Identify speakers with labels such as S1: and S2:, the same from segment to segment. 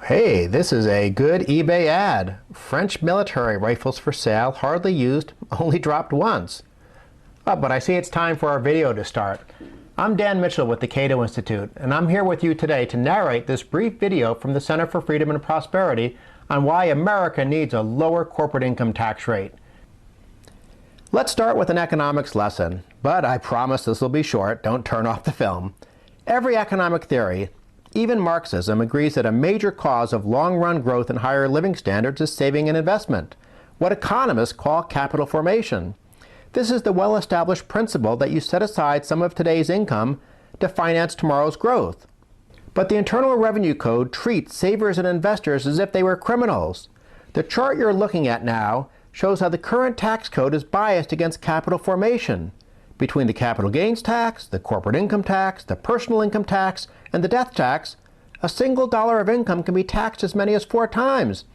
S1: Hey, this is a good eBay ad. French military rifles for sale, hardly used, only dropped once. But I see it's time for our video to start. I'm Dan Mitchell with the Cato Institute, and I'm here with you today to narrate this brief video from the Center for Freedom and Prosperity on why America needs a lower corporate income tax rate. Let's start with an economics lesson, but I promise this will be short. Don't turn off the film. Every economic theory, even Marxism, agrees that a major cause of long-run growth and higher living standards is saving and investment, what economists call capital formation. This is the well-established principle that you set aside some of today's income to finance tomorrow's growth. But the Internal Revenue Code treats savers and investors as if they were criminals. The chart you're looking at now shows how the current tax code is biased against capital formation. Between the capital gains tax, the corporate income tax, the personal income tax, and the death tax, a single dollar of income can be taxed as many as 4 times.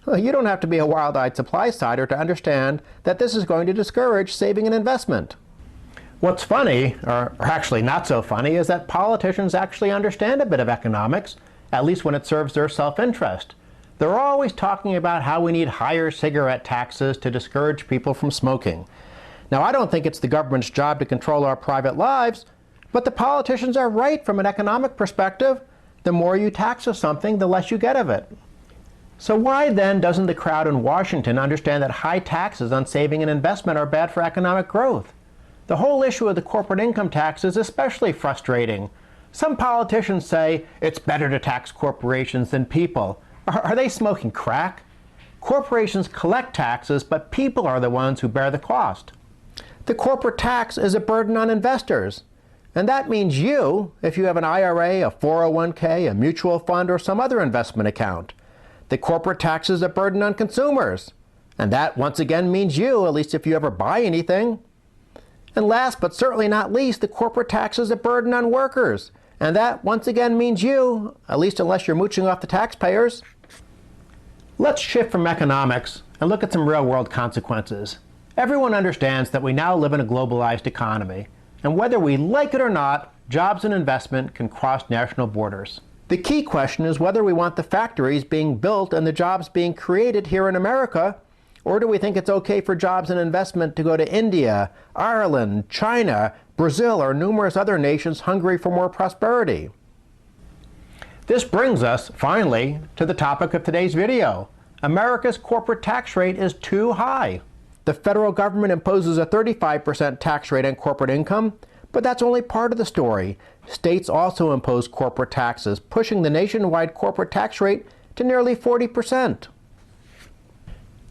S1: You don't have to be a wild-eyed supply-sider to understand that this is going to discourage saving and investment. What's funny, or actually not so funny, is that politicians actually understand a bit of economics, at least when it serves their self-interest. They're always talking about how we need higher cigarette taxes to discourage people from smoking. Now, I don't think it's the government's job to control our private lives, but the politicians are right from an economic perspective. The more you tax of something, the less you get of it. So why then doesn't the crowd in Washington understand that high taxes on saving and investment are bad for economic growth? The whole issue of the corporate income tax is especially frustrating. Some politicians say it's better to tax corporations than people. Are they smoking crack? Corporations collect taxes, but people are the ones who bear the cost. The corporate tax is a burden on investors. And that means you, if you have an IRA, a 401k, a mutual fund, or some other investment account. The corporate tax is a burden on consumers. And that, once again, means you, at least if you ever buy anything. And last but certainly not least, the corporate tax is a burden on workers. And that, once again, means you, at least unless you're mooching off the taxpayers. Let's shift from economics and look at some real-world consequences. Everyone understands that we now live in a globalized economy, and whether we like it or not, jobs and investment can cross national borders. The key question is whether we want the factories being built and the jobs being created here in America, or do we think it's okay for jobs and investment to go to India, Ireland, China, Brazil, or numerous other nations hungry for more prosperity? This brings us, finally, to the topic of today's video. America's corporate tax rate is too high. The federal government imposes a 35% tax rate on corporate income, but that's only part of the story. States also impose corporate taxes, pushing the nationwide corporate tax rate to nearly 40%.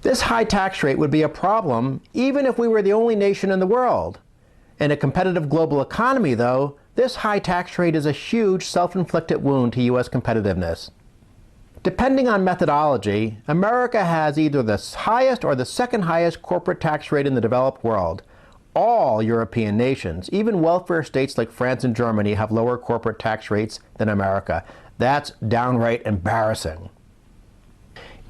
S1: This high tax rate would be a problem even if we were the only nation in the world. In a competitive global economy, though, this high tax rate is a huge self-inflicted wound to U.S. competitiveness. Depending on methodology, America has either the highest or the second highest corporate tax rate in the developed world. All European nations, even welfare states like France and Germany, have lower corporate tax rates than America. That's downright embarrassing.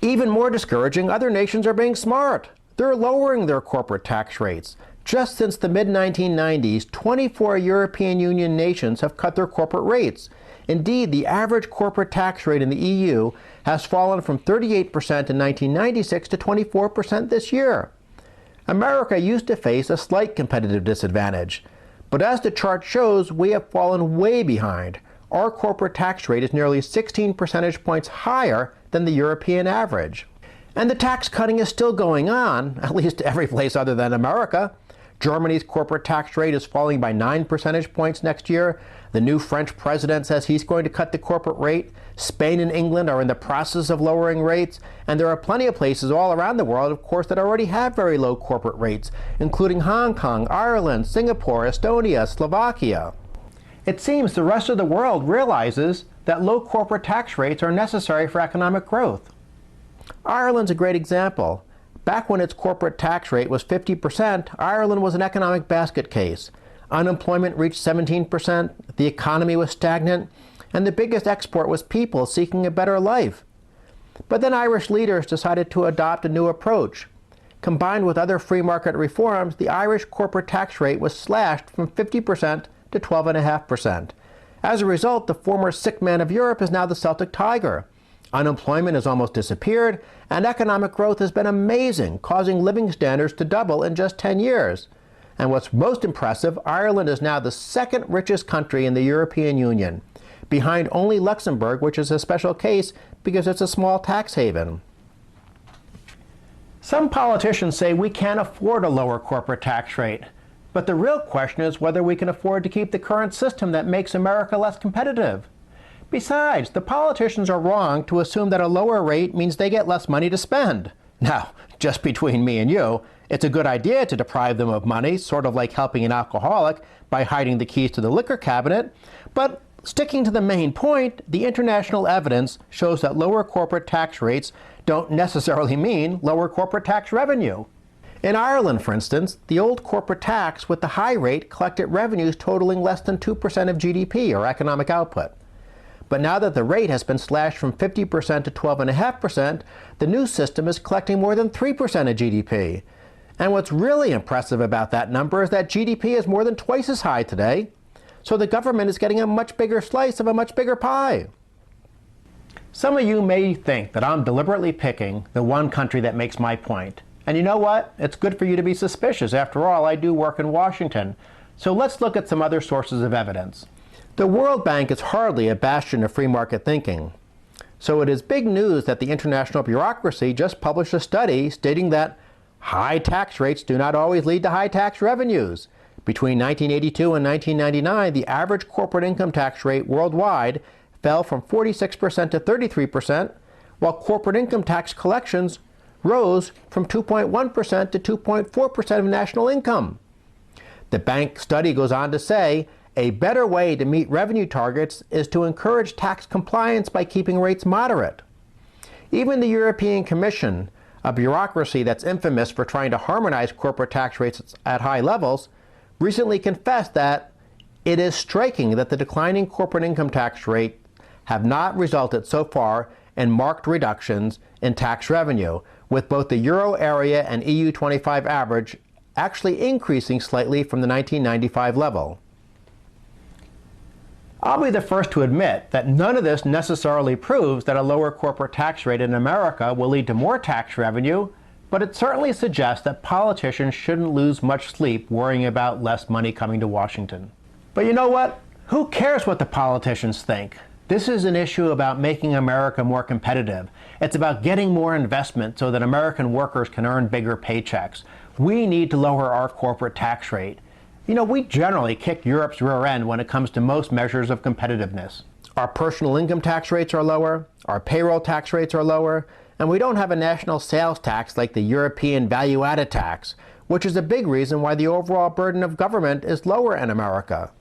S1: Even more discouraging, other nations are being smart. They're lowering their corporate tax rates. Just since the mid-1990s, 24 European Union nations have cut their corporate rates. Indeed, the average corporate tax rate in the EU has fallen from 38% in 1996 to 24% this year. America used to face a slight competitive disadvantage, but as the chart shows, we have fallen way behind. Our corporate tax rate is nearly 16 percentage points higher than the European average. And the tax cutting is still going on, at least every place other than America. Germany's corporate tax rate is falling by 9 percentage points next year. The new French president says he's going to cut the corporate rate. Spain and England are in the process of lowering rates. And there are plenty of places all around the world, of course, that already have very low corporate rates, including Hong Kong, Ireland, Singapore, Estonia, Slovakia. It seems the rest of the world realizes that low corporate tax rates are necessary for economic growth. Ireland's a great example. Back when its corporate tax rate was 50%, Ireland was an economic basket case. Unemployment reached 17%, the economy was stagnant, and the biggest export was people seeking a better life. But then Irish leaders decided to adopt a new approach. Combined with other free market reforms, the Irish corporate tax rate was slashed from 50% to 12.5%. As a result, the former sick man of Europe is now the Celtic tiger. Unemployment has almost disappeared, and economic growth has been amazing, causing living standards to double in just 10 years. And what's most impressive, Ireland is now the second richest country in the European Union, behind only Luxembourg, which is a special case because it's a small tax haven. Some politicians say we can't afford a lower corporate tax rate, but the real question is whether we can afford to keep the current system that makes America less competitive. Besides, the politicians are wrong to assume that a lower rate means they get less money to spend. Now, just between me and you, it's a good idea to deprive them of money, sort of like helping an alcoholic by hiding the keys to the liquor cabinet, but sticking to the main point, the international evidence shows that lower corporate tax rates don't necessarily mean lower corporate tax revenue. In Ireland, for instance, the old corporate tax with the high rate collected revenues totaling less than 2% of GDP, or economic output. But now that the rate has been slashed from 50% to 12.5%, the new system is collecting more than 3% of GDP. And what's really impressive about that number is that GDP is more than twice as high today. So the government is getting a much bigger slice of a much bigger pie. Some of you may think that I'm deliberately picking the one country that makes my point. And you know what? It's good for you to be suspicious. After all, I do work in Washington. So let's look at some other sources of evidence. The World Bank is hardly a bastion of free market thinking. So it is big news that the international bureaucracy just published a study stating that high tax rates do not always lead to high tax revenues. Between 1982 and 1999, the average corporate income tax rate worldwide fell from 46% to 33%, while corporate income tax collections rose from 2.1% to 2.4% of national income. The bank study goes on to say, a better way to meet revenue targets is to encourage tax compliance by keeping rates moderate. Even the European Commission, a bureaucracy that's infamous for trying to harmonize corporate tax rates at high levels, recently confessed that it is striking that the declining corporate income tax rate have not resulted so far in marked reductions in tax revenue, with both the Euro area and EU 25 average actually increasing slightly from the 1995 level. I'll be the first to admit that none of this necessarily proves that a lower corporate tax rate in America will lead to more tax revenue, but it certainly suggests that politicians shouldn't lose much sleep worrying about less money coming to Washington. But you know what? Who cares what the politicians think? This is an issue about making America more competitive. It's about getting more investment so that American workers can earn bigger paychecks. We need to lower our corporate tax rate. You know, we generally kick Europe's rear end when it comes to most measures of competitiveness. Our personal income tax rates are lower, our payroll tax rates are lower, and we don't have a national sales tax like the European value-added tax, which is a big reason why the overall burden of government is lower in America.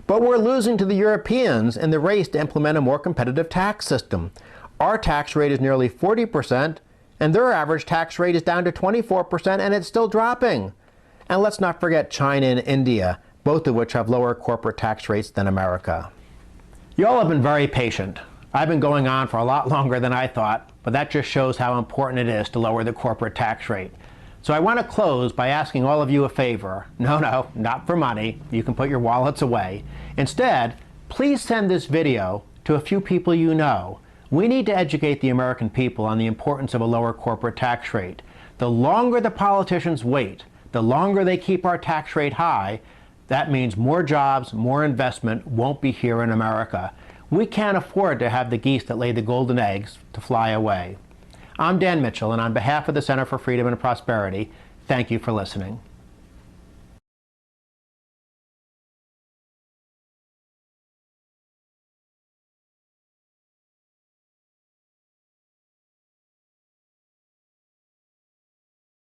S1: But we're losing to the Europeans in the race to implement a more competitive tax system. Our tax rate is nearly 40%, and their average tax rate is down to 24%, and it's still dropping. And let's not forget China and India, both of which have lower corporate tax rates than America. You all have been very patient. I've been going on for a lot longer than I thought, but that just shows how important it is to lower the corporate tax rate. So I want to close by asking all of you a favor. No, not for money. You can put your wallets away. Instead, please send this video to a few people you know. We need to educate the American people on the importance of a lower corporate tax rate. The longer the politicians wait, the longer they keep our tax rate high, that means more jobs, more investment won't be here in America. We can't afford to have the geese that lay the golden eggs to fly away. I'm Dan Mitchell, and on behalf of the Center for Freedom and Prosperity, thank you for listening.